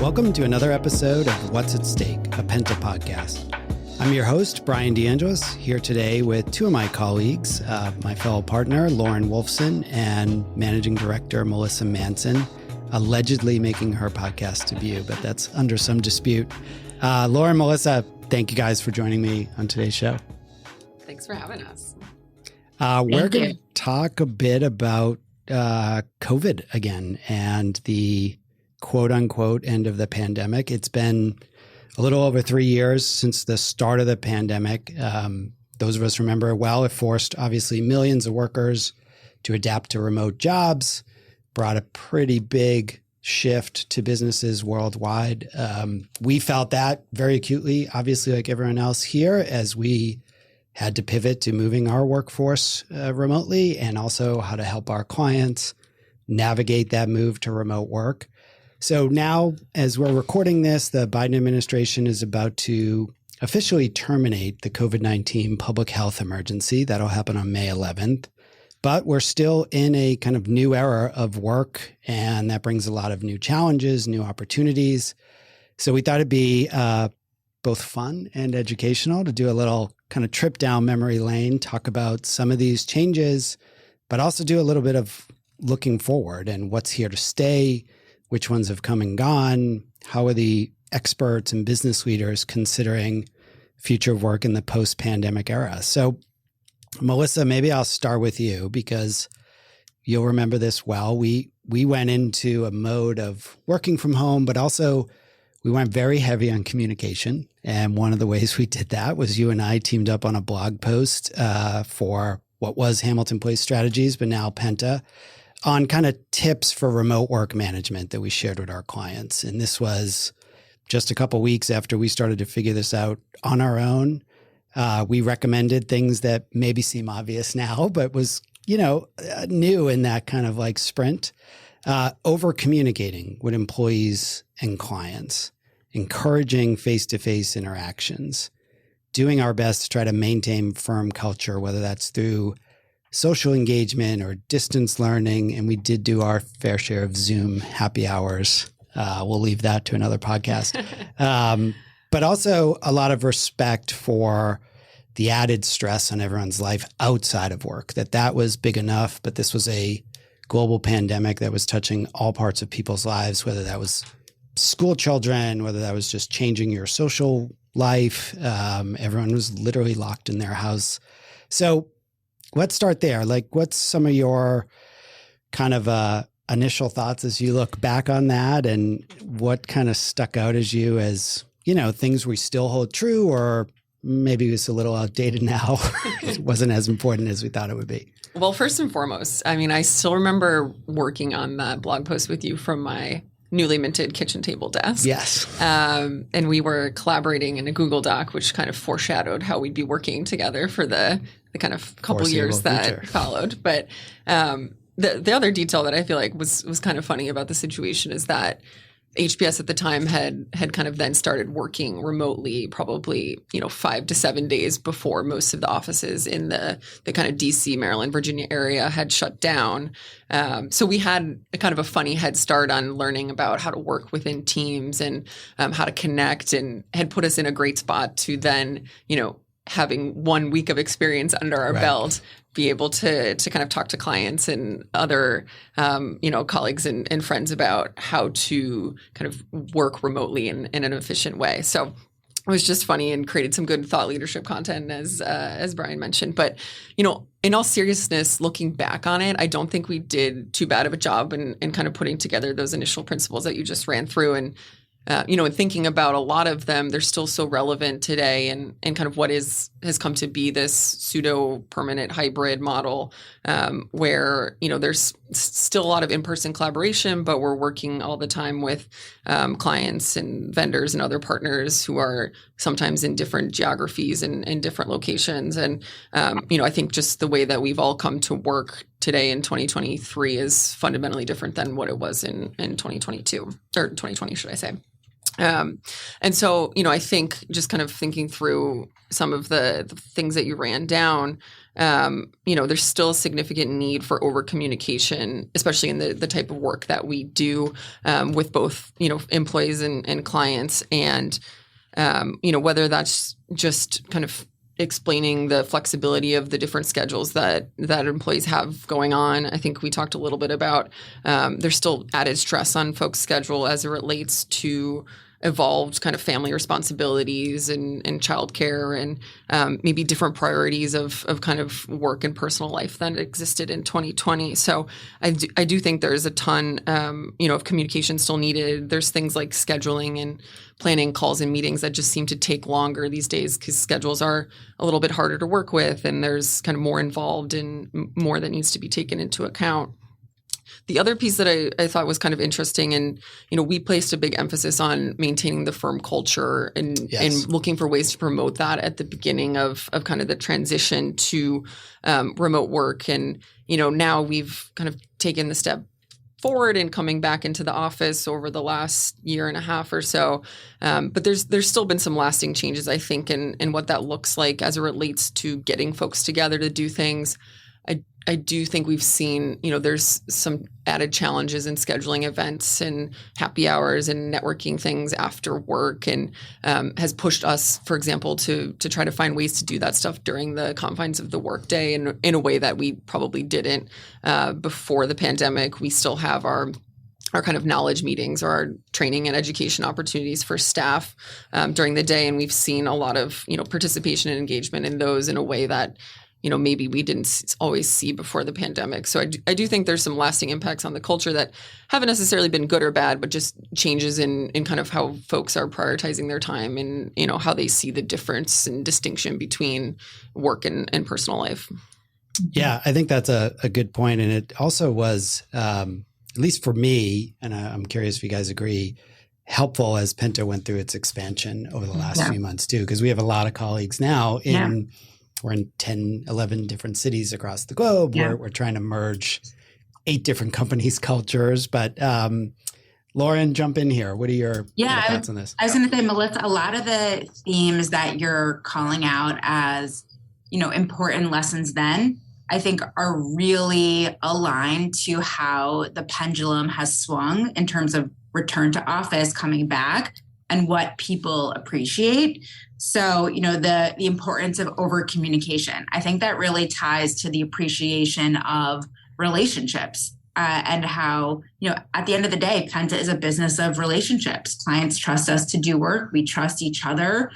Welcome to another episode of What's at Stake, a Penta podcast. I'm your host, Bryan DeAngelis, here today with two of my colleagues, my fellow partner, Lauren Wolfson, and Managing Director, Melissa Manson, allegedly making her podcast debut, but that's under some dispute. Lauren, Melissa, thank you guys for joining me on today's show. Thanks for having us. We're going to talk a bit about COVID again and the quote unquote end of the pandemic. It's been a little over 3 years since the start of the pandemic. Those of us remember well, it forced obviously millions of workers to adapt to remote jobs, brought a pretty big shift to businesses worldwide. We felt that very acutely, obviously like everyone else here, as we had to pivot to moving our workforce remotely and also how to help our clients navigate that move to remote work. So now, as we're recording this, the Biden administration is about to officially terminate the COVID-19 public health emergency. That'll happen on May 11th. But we're still in a kind of new era of work, and that brings a lot of new challenges, new opportunities. So we thought it'd be both fun and educational to do a little kind of trip down memory lane, talk about some of these changes, but also do a little bit of looking forward and what's here to stay, which ones have come and gone, how are the experts and business leaders considering future of work in the post-pandemic era. So Melissa, maybe I'll start with you because you'll remember this well. We went into a mode of working from home, but also we went very heavy on communication. And one of the ways we did that was you and I teamed up on a blog post for what was Hamilton Place Strategies, but now Penta, on kind of tips for remote work management that we shared with our clients. And this was just a couple of weeks after we started to figure this out on our own. We recommended things that maybe seem obvious now, but was, new in that kind of like sprint. Over communicating with employees and clients, encouraging face-to-face interactions, doing our best to try to maintain firm culture, whether that's through social engagement or distance learning. And we did do our fair share of Zoom happy hours. We'll leave that to another podcast. But also a lot of respect for the added stress on everyone's life outside of work, that was big enough, but this was a global pandemic that was touching all parts of people's lives, whether that was school children, whether that was just changing your social life. Everyone was literally locked in their house. So let's start there. Like, what's some of your kind of initial thoughts as you look back on that, and what kind of stuck out as you as, things we still hold true, or maybe it's a little outdated now. It wasn't as important as we thought it would be. Well, first and foremost, I still remember working on that blog post with you from my newly minted kitchen table desk. Yes. And we were collaborating in a Google Doc, which kind of foreshadowed how we'd be working together for the kind of couple years that followed. But the other detail that I feel like was kind of funny about the situation is that HBS at the time had kind of then started working remotely, probably 5 to 7 days before most of the offices in the kind of DC, Maryland, Virginia area had shut down. So we had a kind of a funny head start on learning about how to work within teams and how to connect, and had put us in a great spot to then, having 1 week of experience under our belt, be able to kind of talk to clients and other, colleagues and friends about how to kind of work remotely in an efficient way. So it was just funny and created some good thought leadership content, as Bryan mentioned. But, in all seriousness, looking back on it, I don't think we did too bad of a job in kind of putting together those initial principles that you just ran through. And and thinking about a lot of them, they're still so relevant today, and kind of what has come to be this pseudo permanent hybrid model, where, there's still a lot of in-person collaboration, but we're working all the time with clients and vendors and other partners who are sometimes in different geographies and different locations. And, I think just the way that we've all come to work today in 2023 is fundamentally different than what it was in 2022 or 2020, should I say. And so, I think just kind of thinking through some of the things that you ran down, there's still a significant need for over communication, especially in the type of work that we do with both, employees and clients. And, whether that's just kind of explaining the flexibility of the different schedules that employees have going on. I think we talked a little bit about there's still added stress on folks' schedule as it relates to evolved kind of family responsibilities and childcare and maybe different priorities of kind of work and personal life than existed in 2020. So I do think there's a ton, of communication still needed. There's things like scheduling and planning calls and meetings that just seem to take longer these days because schedules are a little bit harder to work with and there's kind of more involved and more that needs to be taken into account. The other piece that I thought was kind of interesting, and we placed a big emphasis on maintaining the firm culture and looking for ways to promote that at the beginning of kind of the transition to remote work. And now we've kind of taken the step forward in coming back into the office over the last year and a half or so. But there's still been some lasting changes, I think, in what that looks like as it relates to getting folks together to do things. I do think we've seen, there's some added challenges in scheduling events and happy hours and networking things after work, and has pushed us, for example, to try to find ways to do that stuff during the confines of the workday in a way that we probably didn't before the pandemic. We still have our kind of knowledge meetings or our training and education opportunities for staff during the day. And we've seen a lot of, participation and engagement in those in a way that maybe we didn't always see before the pandemic. So I do think there's some lasting impacts on the culture that haven't necessarily been good or bad, but just changes in kind of how folks are prioritizing their time and, how they see the difference and distinction between work and personal life. Yeah, I think that's a good point. And it also was, at least for me, and I'm curious if you guys agree, helpful as Penta went through its expansion over the last few months too, because we have a lot of colleagues now we're in 10, 11 different cities across the globe. Yeah. We're trying to merge 8 different companies' cultures. But Lauren, jump in here. What are your thoughts on this? I was going to say, Melissa, a lot of the themes that you're calling out as, important lessons then, I think are really aligned to how the pendulum has swung in terms of return to office coming back and what people appreciate. So, the importance of over communication, I think that really ties to the appreciation of relationships and how, at the end of the day, Penta is a business of relationships. Clients trust us to do work. We trust each other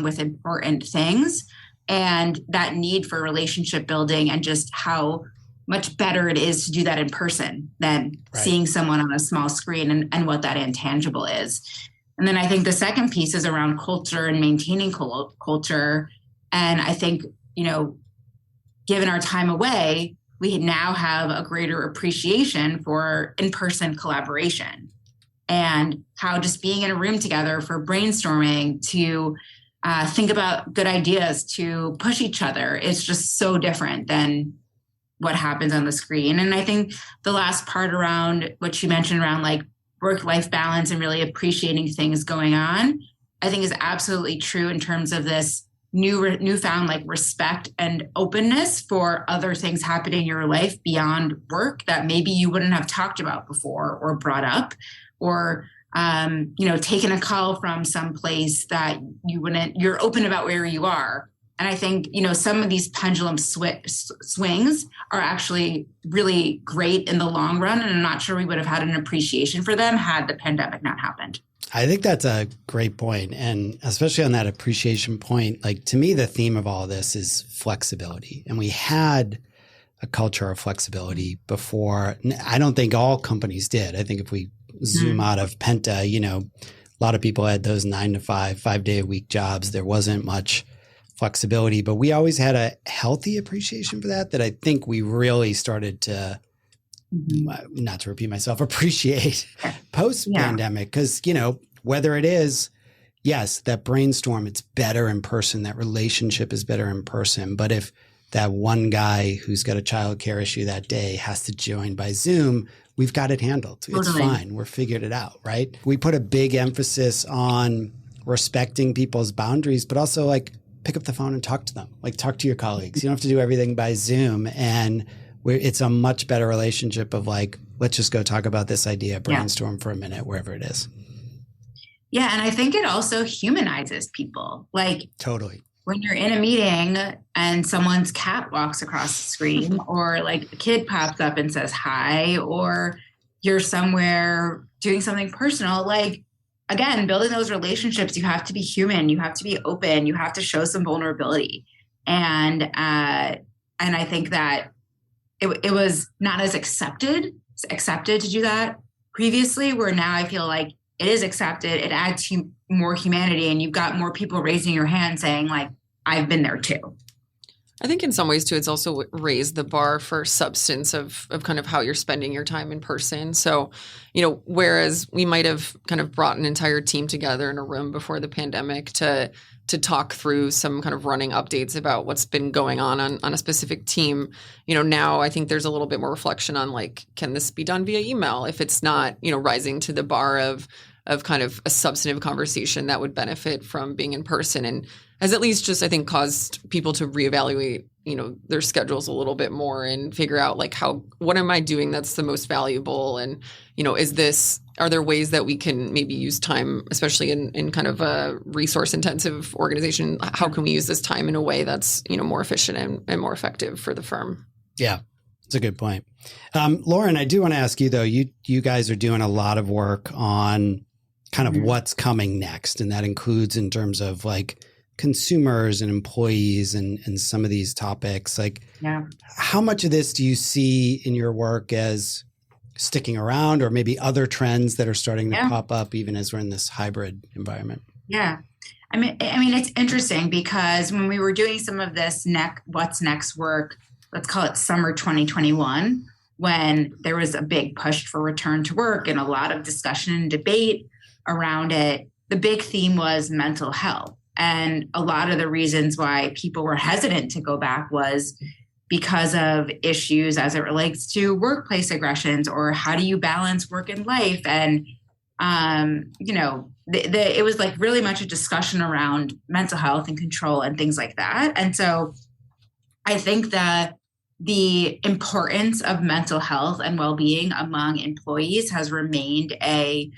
with important things, and that need for relationship building and just how much better it is to do that in person than seeing someone on a small screen and what that intangible is. And then I think the second piece is around culture and maintaining culture. And I think, given our time away, we now have a greater appreciation for in-person collaboration and how just being in a room together for brainstorming to think about good ideas, to push each other is just so different than what happens on the screen. And I think the last part around what you mentioned around like work-life balance and really appreciating things going on, I think is absolutely true in terms of this newfound like respect and openness for other things happening in your life beyond work that maybe you wouldn't have talked about before or brought up, or taking a call from some place that you're open about where you are. And I think, some of these pendulum swings are actually really great in the long run. And I'm not sure we would have had an appreciation for them had the pandemic not happened. I think that's a great point. And especially on that appreciation point, like to me, the theme of all of this is flexibility. And we had a culture of flexibility before. I don't think all companies did. I think if we zoom out of Penta, a lot of people had those 9 to 5, 5-day-a-week jobs. There wasn't much flexibility, but we always had a healthy appreciation for that I think we really started to, not to repeat myself, appreciate post-pandemic. Because, whether it is, yes, that brainstorm, it's better in person, that relationship is better in person. But if that one guy who's got a childcare issue that day has to join by Zoom, we've got it handled. Totally. It's fine. We're figured it out, right? We put a big emphasis on respecting people's boundaries, but also like pick up the phone and talk to them, like talk to your colleagues. You don't have to do everything by Zoom. And it's a much better relationship of like, let's just go talk about this idea, brainstorm for a minute, wherever it is. Yeah. And I think it also humanizes people. Like totally. When you're in a meeting and someone's cat walks across the screen or like a kid pops up and says hi, or you're somewhere doing something personal, like, again, building those relationships, you have to be human, you have to be open, you have to show some vulnerability. And I think that it was not as accepted to do that previously, where now I feel like it is accepted. It adds more humanity, and you've got more people raising your hand saying like, I've been there too. I think in some ways too, it's also raised the bar for substance of kind of how you're spending your time in person. So, whereas we might have kind of brought an entire team together in a room before the pandemic to talk through some kind of running updates about what's been going on a specific team, now I think there's a little bit more reflection on like, can this be done via email if it's not, rising to the bar of kind of a substantive conversation that would benefit from being in person, and has at least just, I think, caused people to reevaluate, their schedules a little bit more and figure out like what am I doing that's the most valuable? And, are there ways that we can maybe use time, especially in kind of a resource intensive organization? How can we use this time in a way that's, more efficient and more effective for the firm? Yeah, that's a good point. Lauren, I do want to ask you though, you guys are doing a lot of work on kind of what's coming next. And that includes in terms of like consumers and employees and some of these topics. Like, how much of this do you see in your work as sticking around, or maybe other trends that are starting to pop up even as we're in this hybrid environment? Yeah. I mean, it's interesting because when we were doing some of this what's next work, let's call it summer 2021, when there was a big push for return to work and a lot of discussion and debate around it, the big theme was mental health. And a lot of the reasons why people were hesitant to go back was because of issues as it relates to workplace aggressions, or how do you balance work and life? And, it was like really much a discussion around mental health and control and things like that. And so I think that the importance of mental health and well-being among employees has remained a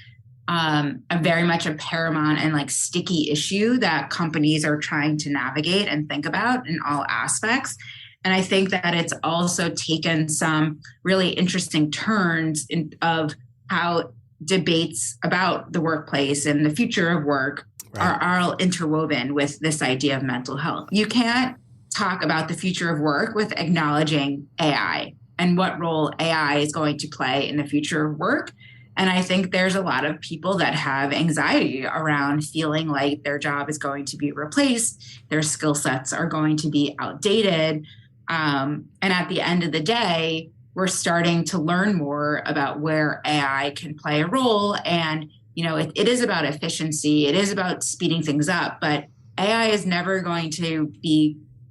very much a paramount and like sticky issue that companies are trying to navigate and think about in all aspects. And I think that it's also taken some really interesting turns of how debates about the workplace and the future of work are all interwoven with this idea of mental health. You can't talk about the future of work with acknowledging AI and what role AI is going to play in the future of work. And I think there's a lot of people that have anxiety around feeling like their job is going to be replaced, their skill sets are going to be outdated. And at the end of the day, we're starting to learn more about where AI can play a role. And, it is about efficiency. It is about speeding things up. But AI is never going to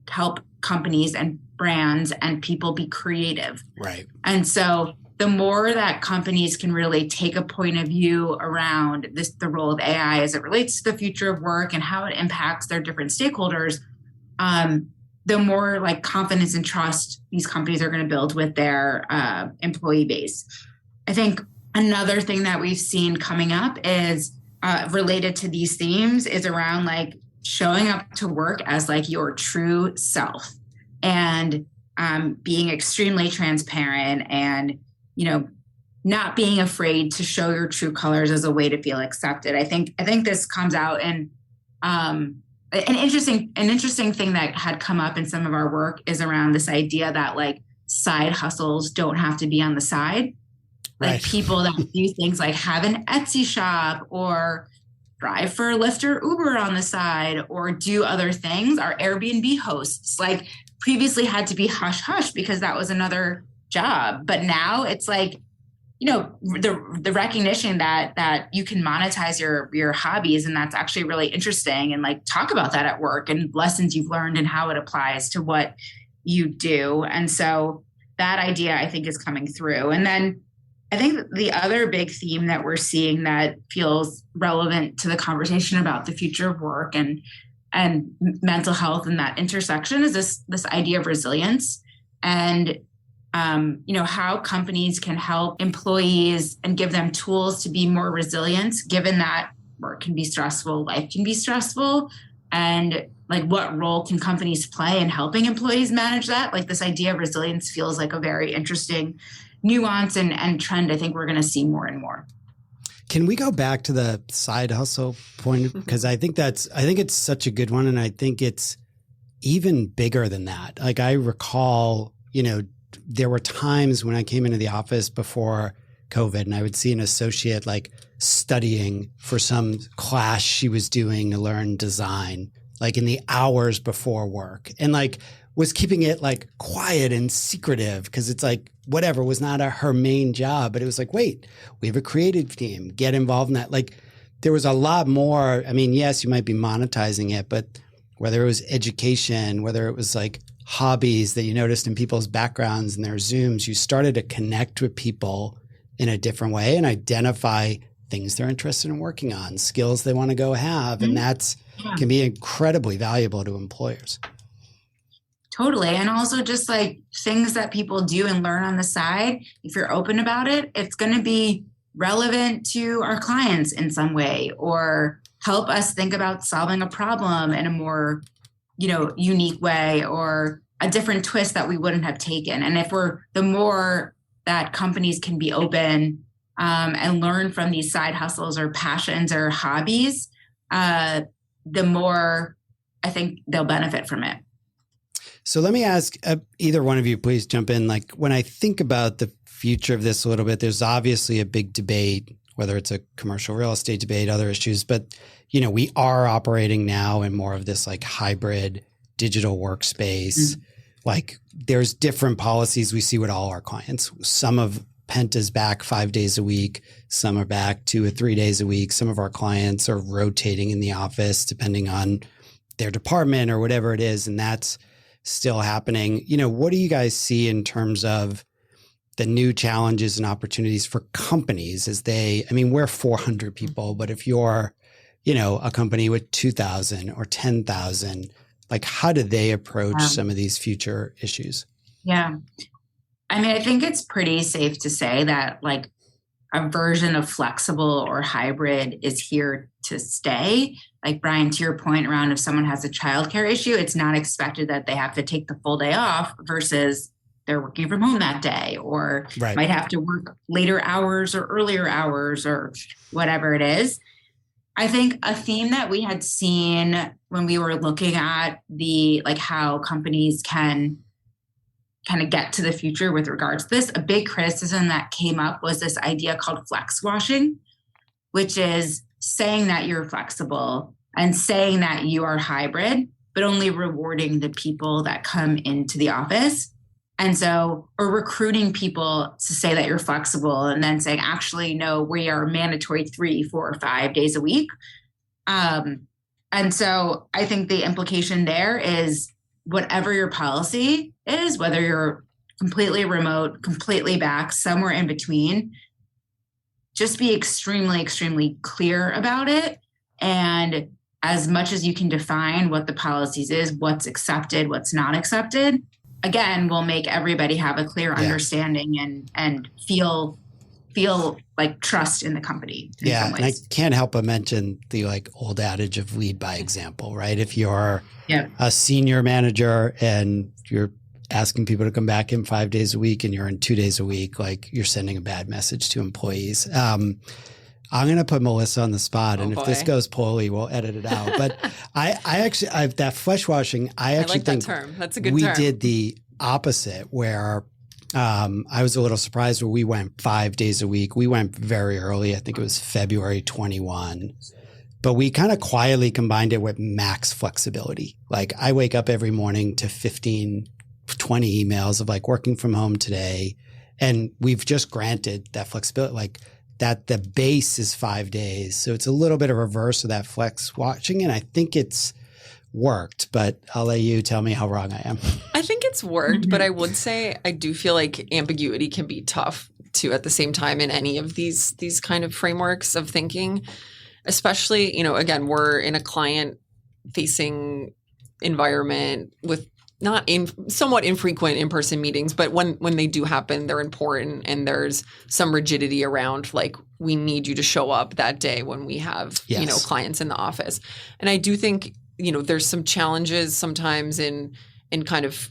help companies and brands and people be creative. Right. And so the more that companies can really take a point of view around the role of AI as it relates to the future of work and how it impacts their different stakeholders, the more like confidence and trust these companies are going to build with their employee base. I think another thing that we've seen coming up is related to these themes is around like showing up to work as like your true self and being extremely transparent and, not being afraid to show your true colors as a way to feel accepted. I think this comes out in an interesting thing that had come up in some of our work is around this idea that like side hustles don't have to be on the side. Like people that do things like have an Etsy shop or drive for Lyft or Uber on the side or do other things are Airbnb hosts. Like previously had to be hush hush because that was another job. But now it's like, the recognition that you can monetize your hobbies, and that's actually really interesting, and like talk about that at work and lessons you've learned and how it applies to what you do. And so that idea, I think, is coming through. And then I think the other big theme that we're seeing that feels relevant to the conversation about the future of work and mental health and that intersection is this idea of resilience and how companies can help employees and give them tools to be more resilient, given that work can be stressful, life can be stressful, and like what role can companies play in helping employees manage that? Like this idea of resilience feels like a very interesting nuance and trend I think we're going to see more and more. Can we go back to the side hustle point? Because I think it's such a good one. And I think it's even bigger than that. Like I recall, there were times when I came into the office before COVID and I would see an associate like studying for some class she was doing to learn design, like in the hours before work, and like was keeping it like quiet and secretive because it's like whatever was not her main job. But it was like, wait, we have a creative team, get involved in that. Like there was a lot more. I mean, yes, you might be monetizing it, but whether it was education, whether it was like hobbies that you noticed in people's backgrounds and their Zooms, you started to connect with people in a different way and identify things they're interested in working on, skills they want to go have. And that's can be incredibly valuable to employers. Totally. And also just like things that people do and learn on the side, if you're open about it, it's going to be relevant to our clients in some way or help us think about solving a problem in a more, unique way or a different twist that we wouldn't have taken. And the more that companies can be open and learn from these side hustles or passions or hobbies, the more I think they'll benefit from it. So let me ask either one of you, please jump in. Like when I think about the future of this a little bit, there's obviously a big debate, whether it's a commercial real estate debate, other issues, but we are operating now in more of this like hybrid digital workspace. Like there's different policies we see with all our clients. Some of Penta's back 5 days a week. Some are back 2 or 3 days a week. Some of our clients are rotating in the office depending on their department or whatever it is. And that's still happening. What do you guys see in terms of the new challenges and opportunities for companies we're 400 people, but if you're, a company with 2,000 or 10,000, like how do they approach some of these future issues? Yeah. I think it's pretty safe to say that like a version of flexible or hybrid is here to stay. Like Bryan, to your point around if someone has a childcare issue, it's not expected that they have to take the full day off versus they're working from home that day or might have to work later hours or earlier hours or whatever it is. I think a theme that we had seen when we were looking at how companies can kind of get to the future with regards to this, a big criticism that came up was this idea called flex washing, which is saying that you're flexible and saying that you are hybrid, but only rewarding the people that come into the office. And so, or recruiting people to say that you're flexible and then saying, actually, no, we are mandatory 3, 4, or 5 days a week. And so I think the implication there is whatever your policy is, whether you're completely remote, completely back, somewhere in between, just be extremely, extremely clear about it. And as much as you can define what the policies is, what's accepted, what's not accepted, again, will make everybody have a clear understanding and feel like trust in the company. Yeah. And I can't help but mention the like old adage of lead by example, right? If you're a senior manager and you're asking people to come back in 5 days a week and you're in 2 days a week, like you're sending a bad message to employees. I'm going to put Melissa on the spot, and if this goes poorly, we'll edit it out. But I that flesh washing, I actually think that term. That's a good term. We did the opposite where I was a little surprised where we went 5 days a week. We went very early. I think it was February 21. But we kind of quietly combined it with max flexibility. Like I wake up every morning to 15, 20 emails of like working from home today. And we've just granted that flexibility, like that the base is 5 days. So it's a little bit of reverse of that flex watching. And I think it's worked, but I'll let you tell me how wrong I am. I think it's worked, but I would say I do feel like ambiguity can be tough too at the same time in any of these kind of frameworks of thinking, especially, again, we're in a client facing environment with somewhat infrequent in-person meetings, but when they do happen, they're important, and there's some rigidity around, like, we need you to show up that day when we have, clients in the office. And I do think, there's some challenges sometimes in kind of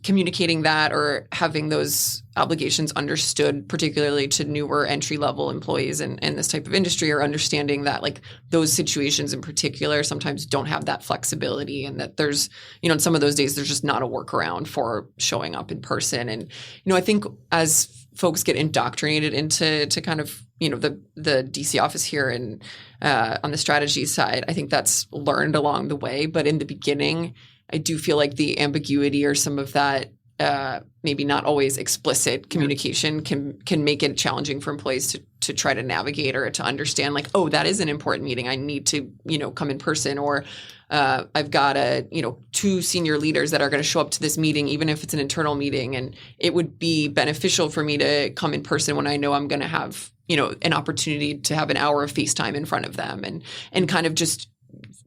communicating that or having those obligations understood, particularly to newer entry-level employees in this type of industry, or understanding that, like, those situations in particular sometimes don't have that flexibility, and that there's, in some of those days, there's just not a workaround for showing up in person. And, I think as folks get indoctrinated into kind of, the DC office here and on the strategy side, I think that's learned along the way. But in the beginning, I do feel like the ambiguity or some of that maybe not always explicit communication can make it challenging for employees to try to navigate or to understand, like, oh, that is an important meeting. I need to, come in person, or I've got two senior leaders that are going to show up to this meeting, even if it's an internal meeting. And it would be beneficial for me to come in person when I know I'm going to have, an opportunity to have an hour of FaceTime in front of them, and kind of just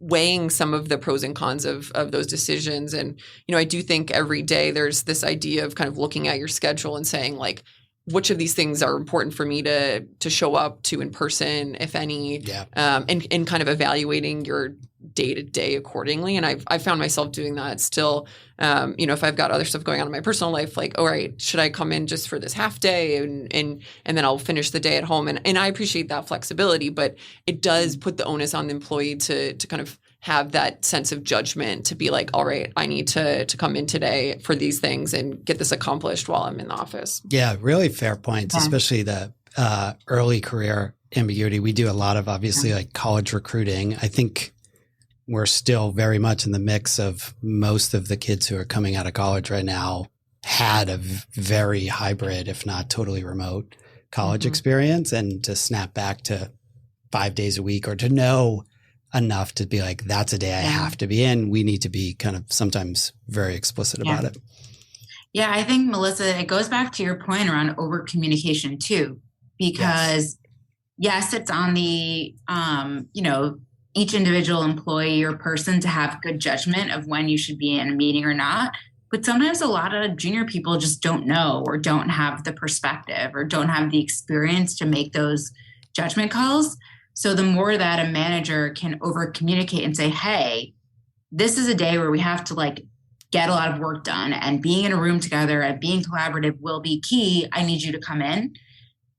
weighing some of the pros and cons of those decisions. And, I do think every day there's this idea of kind of looking at your schedule and saying, like, which of these things are important for me to show up to in person, if any, and kind of evaluating your day-to-day accordingly. And I found myself doing that still. If I've got other stuff going on in my personal life, like, all right, should I come in just for this half day and then I'll finish the day at home? And I appreciate that flexibility, but it does put the onus on the employee to kind of have that sense of judgment, to be like, all right, I need to come in today for these things and get this accomplished while I'm in the office. Yeah, really fair points, especially the early career ambiguity. We do a lot of, obviously, like college recruiting. I think we're still very much in the mix of most of the kids who are coming out of college right now had a very hybrid, if not totally remote, college experience. And to snap back to 5 days a week, or to know enough to be like, that's a day I have to be in, we need to be kind of sometimes very explicit about it. Yeah, I think, Melissa, it goes back to your point around over communication too, because yes, it's on the, each individual employee or person to have good judgment of when you should be in a meeting or not. But sometimes a lot of junior people just don't know, or don't have the perspective, or don't have the experience to make those judgment calls. So the more that a manager can over communicate and say, hey, this is a day where we have to, like, get a lot of work done, and being in a room together and being collaborative will be key. I need you to come in.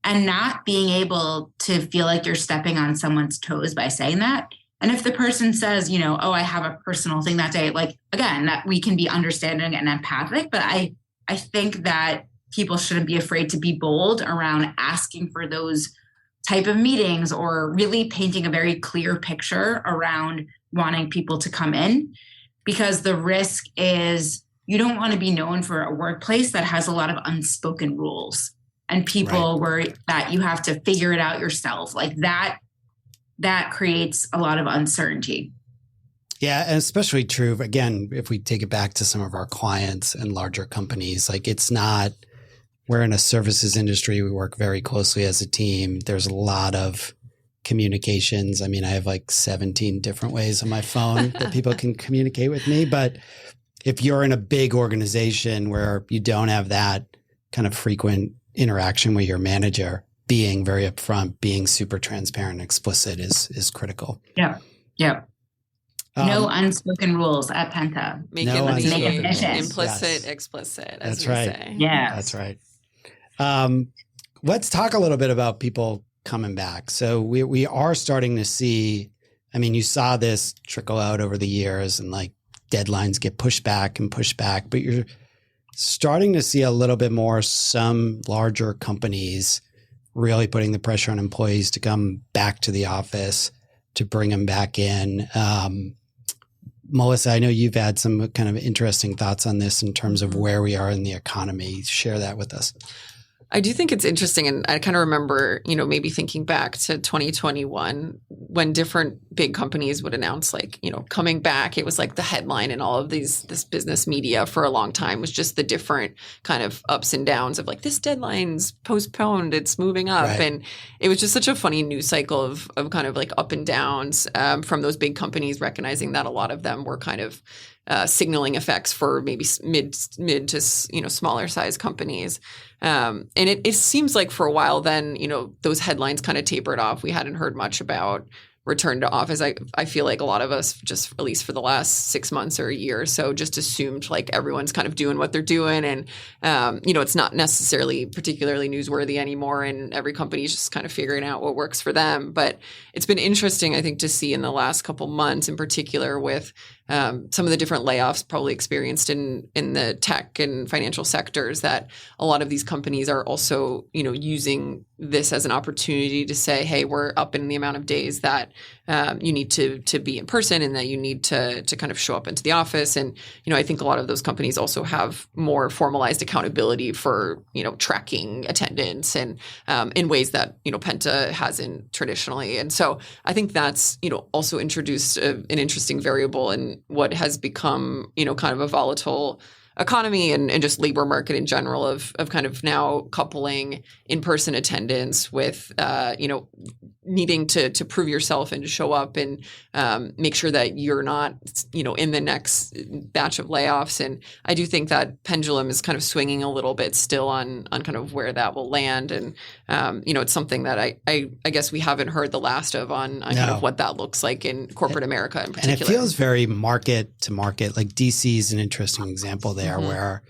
And not being able to feel like you're stepping on someone's toes by saying that. And if the person says, oh, I have a personal thing that day, like, again, that we can be understanding and empathic, but I think that people shouldn't be afraid to be bold around asking for those type of meetings, or really painting a very clear picture around wanting people to come in, because the risk is you don't want to be known for a workplace that has a lot of unspoken rules, and people where that you have to figure it out yourself. Like that creates a lot of uncertainty. Yeah. And especially true, again, if we take it back to some of our clients and larger companies, like, it's not, we're in a services industry. We work very closely as a team. There's a lot of communications. I mean, I have like 17 different ways on my phone that people can communicate with me. But if you're in a big organization where you don't have that kind of frequent interaction with your manager, being very upfront, being super transparent and explicit is critical. Yeah. Yeah. No unspoken rules at Penta. Make it implicit, explicit, as That's right. say. Yeah. That's right. Let's talk a little bit about people coming back. So we are starting to see, I mean, you saw this trickle out over the years, and like deadlines get pushed back, but you're starting to see a little bit more, some larger companies really putting the pressure on employees to come back to the office, to bring them back in. Melissa, I know you've had some kind of interesting thoughts on this in terms of where we are in the economy. Share that with us. I do think it's interesting. And I kind of remember, maybe thinking back to 2021 when different big companies would announce coming back. It was like the headline in all of this business media for a long time was just the different kind of ups and downs of this deadline's postponed, it's moving up. Right. And it was just such a funny news cycle of kind of up and downs from those big companies, recognizing that a lot of them were kind of signaling effects for maybe mid to smaller size companies. And it seems like for a while then, those headlines kind of tapered off. We hadn't heard much about return to office. I feel like a lot of us, just at least for the last 6 months or a year or so, just assumed everyone's kind of doing what they're doing. And, it's not necessarily particularly newsworthy anymore. And every company's just kind of figuring out what works for them. But it's been interesting, I think, to see in the last couple months in particular with some of the different layoffs probably experienced in the tech and financial sectors, that a lot of these companies are also, using this as an opportunity to say, hey, we're up in the amount of days that you need to be in person and that you need to kind of show up into the office. And, I think a lot of those companies also have more formalized accountability for, tracking attendance and in ways that, Penta hasn't traditionally. And so I think that's, also introduced an interesting variable in what has become, kind of a volatile economy and just labor market in general of kind of now coupling in-person attendance with, needing to prove yourself and to show up and make sure that you're not, in the next batch of layoffs. And I do think that pendulum is kind of swinging a little bit still on kind of where that will land. And, it's something that I guess we haven't heard the last of on kind of what that looks like in corporate America in particular. And it feels very market to market. Like DC is an interesting example there where,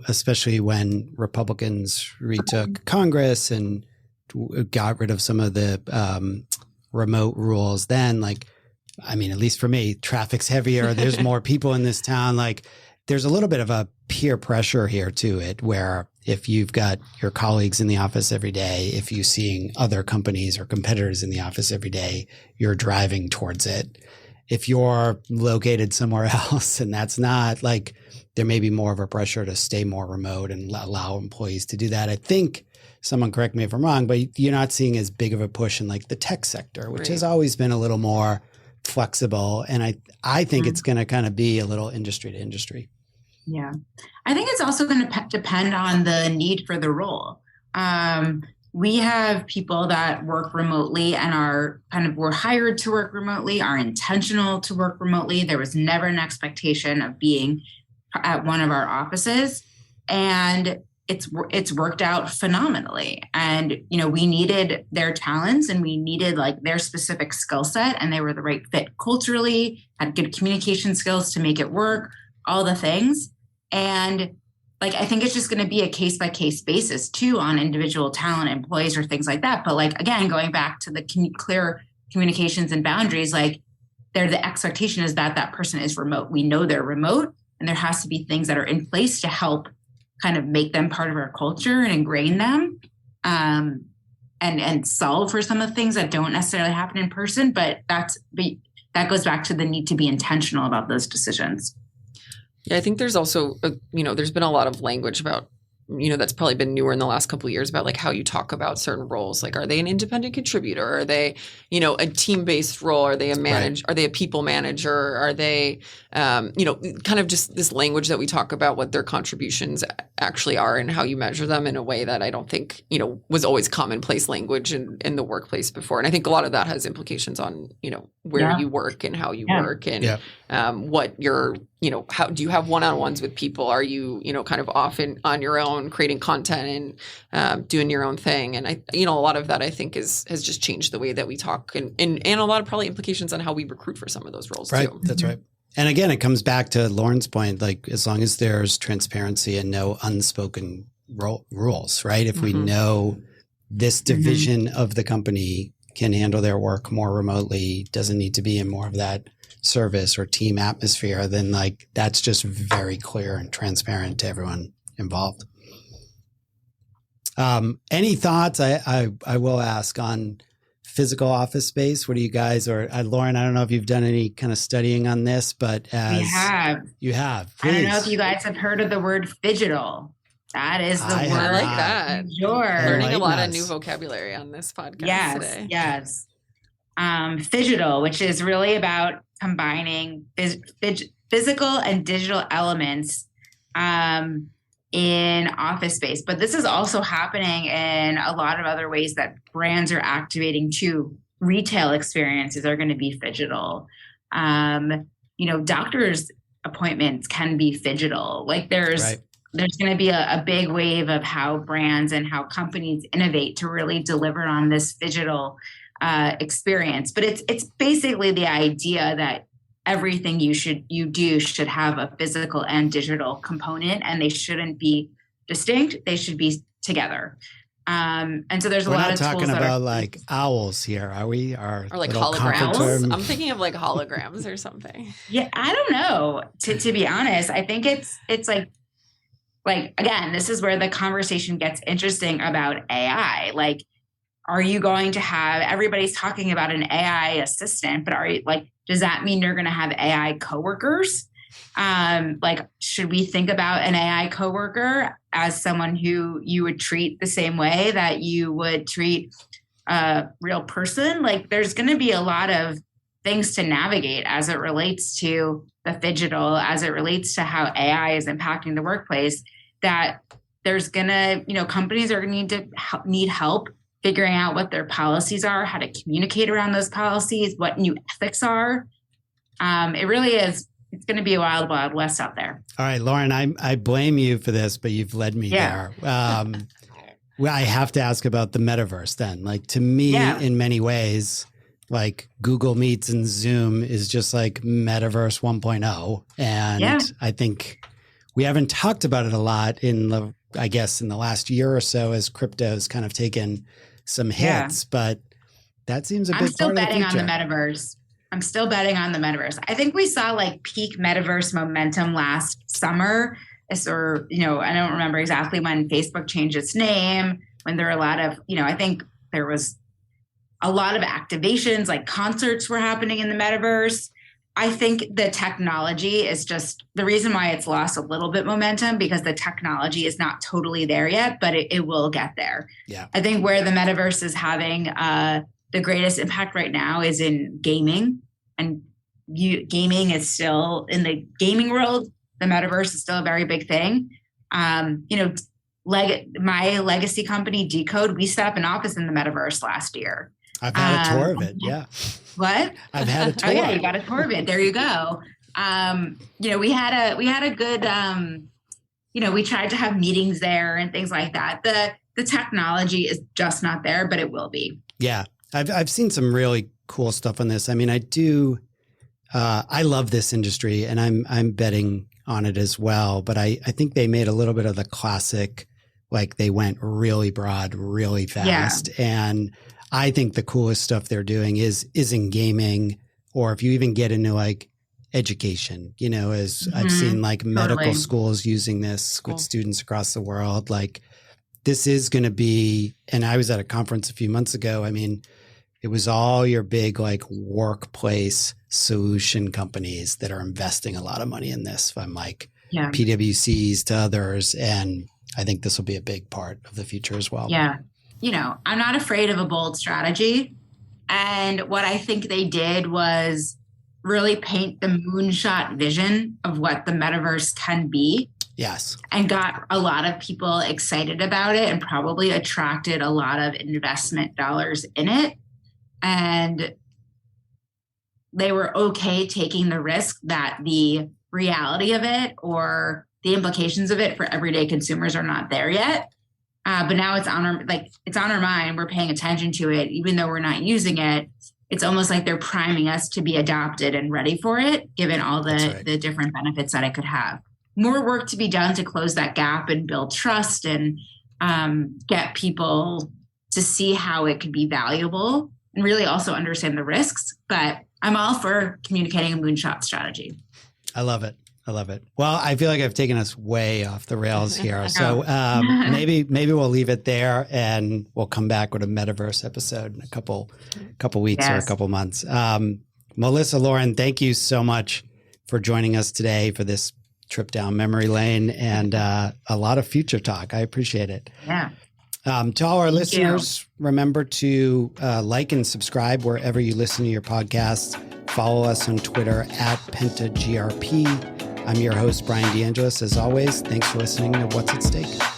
especially when Republicans retook Congress and got rid of some of the remote rules, then at least for me, traffic's heavier. There's more people in this town. There's a little bit of a peer pressure here to it, where if you've got your colleagues in the office every day, if you're seeing other companies or competitors in the office every day, you're driving towards it. If you're located somewhere else and that's not, there may be more of a pressure to stay more remote and allow employees to do that. I think, someone correct me if I'm wrong, but you're not seeing as big of a push in the tech sector, which has always been a little more flexible. And I think it's going to kind of be a little industry to industry. Yeah. I think it's also going to depend on the need for the role. We have people that work remotely and were hired to work remotely, are intentional to work remotely. There was never an expectation of being at one of our offices, and it's worked out phenomenally. And, we needed their talents and we needed their specific skill set, and they were the right fit culturally, had good communication skills to make it work, all the things. And I think it's just going to be a case by case basis too on individual talent, employees or things like that. But again, going back to the clear communications and boundaries, the expectation is that person is remote. We know they're remote, and there has to be things that are in place to help kind of make them part of our culture and ingrain them, and solve for some of the things that don't necessarily happen in person. But that goes back to the need to be intentional about those decisions. Yeah, I think there's also, there's been a lot of language about, that's probably been newer in the last couple of years about how you talk about certain roles. Are they an independent contributor? Are they, a team-based role? Are they Are they a people manager? Are they, kind of just this language that we talk about what their contributions actually are and how you measure them in a way that I don't think, was always commonplace language in the workplace before. And I think a lot of that has implications on, where you work and how you work and what your, how do you have one-on-ones with people? Are you, kind of often on your own creating content and doing your own thing? And a lot of that I think has just changed the way that we talk and a lot of probably implications on how we recruit for some of those roles too. That's right. And again, it comes back to Lauren's point, as long as there's transparency and no unspoken rules, right? If we know this division of the company can handle their work more remotely, doesn't need to be in more of that service or team atmosphere, then that's just very clear and transparent to everyone involved. Any thoughts? I will ask on physical office space. What do you guys, or Lauren, I don't know if you've done any kind of studying on this, but we have. You have. Please. I don't know if you guys have heard of the word phygital. That is the word. I like that. Learning a lot of new Nice. vocabulary on this podcast today. Yes. Phygital, which is really about combining physical and digital elements in office space. But this is also happening in a lot of other ways that brands are activating too. Retail experiences are going to be phygital. Doctors' appointments can be phygital. Like there's going to be a big wave of how brands and how companies innovate to really deliver on this phygital experience. But it's basically the idea that everything you do should have a physical and digital component, and they shouldn't be distinct. They should be together. And so there's a lot of tools. We're not talking about like owls here, are we? Or like holograms. I'm thinking of like holograms or something. Yeah, I don't know. To be honest, I think it's like again, this is where the conversation gets interesting about AI. Like, are you going to have, everybody's talking about an AI assistant, but does that mean you're going to have AI coworkers? Should we think about an AI coworker as someone who you would treat the same way that you would treat a real person? Like, there's going to be a lot of things to navigate as it relates to the phygital, as it relates to how AI is impacting the workplace, that there's going to, companies are going to need help figuring out what their policies are, how to communicate around those policies, what new ethics are. It really is. It's going to be a wild, wild west out there. All right, Lauren, I blame you for this, but you've led me there. Well, I have to ask about the metaverse then. Like, to me, in many ways, like Google Meets and Zoom is just like metaverse 1.0. And I think we haven't talked about it a lot in the last year or so as crypto's kind of taken some hits, but that seems a big part of the future. I'm still betting on the metaverse. I think we saw like peak metaverse momentum last summer. I don't remember exactly when Facebook changed its name, when there were a lot of, I think there was a lot of activations, like concerts were happening in the metaverse. I think the technology is just the reason why it's lost a little bit momentum, because the technology is not totally there yet, but it will get there. Yeah. I think where the metaverse is having the greatest impact right now is in gaming, and gaming is still in the gaming world. The metaverse is still a very big thing. My legacy company, Decode, we set up an office in the metaverse last year. I've had a tour of it. Yeah. What? I've had a tour. Oh yeah, you got a tour of it. There you go. We had a good, we tried to have meetings there and things like that. The technology is just not there, but it will be. Yeah. I've seen some really cool stuff on this. I mean, I love this industry and I'm betting on it as well, but I think they made a little bit of the classic, like they went really broad, really fast. Yeah. And I think the coolest stuff they're doing is in gaming, or if you even get into like education, as I've seen like medical schools using this with students across the world. Like, this is going to be, and I was at a conference a few months ago. I mean, it was all your big like workplace solution companies that are investing a lot of money in this, from like PwCs to others. And I think this will be a big part of the future as well. Yeah. I'm not afraid of a bold strategy. And what I think they did was really paint the moonshot vision of what the metaverse can be. Yes. And got a lot of people excited about it, and probably attracted a lot of investment dollars in it. And they were okay taking the risk that the reality of it or the implications of it for everyday consumers are not there yet. But now it's on our mind. We're paying attention to it, even though we're not using it. It's almost like they're priming us to be adopted and ready for it, given all the different benefits that it could have. More work to be done to close that gap and build trust and get people to see how it could be valuable and really also understand the risks. But I'm all for communicating a moonshot strategy. I love it. Well, I feel like I've taken us way off the rails here. So maybe we'll leave it there, and we'll come back with a metaverse episode in a couple weeks or a couple months. Melissa, Lauren, thank you so much for joining us today for this trip down memory lane and a lot of future talk. I appreciate it. Yeah. To all our listeners, remember to like and subscribe wherever you listen to your podcasts. Follow us on Twitter at PentaGRP. I'm your host, Bryan DeAngelis. As always, thanks for listening to What's at Stake.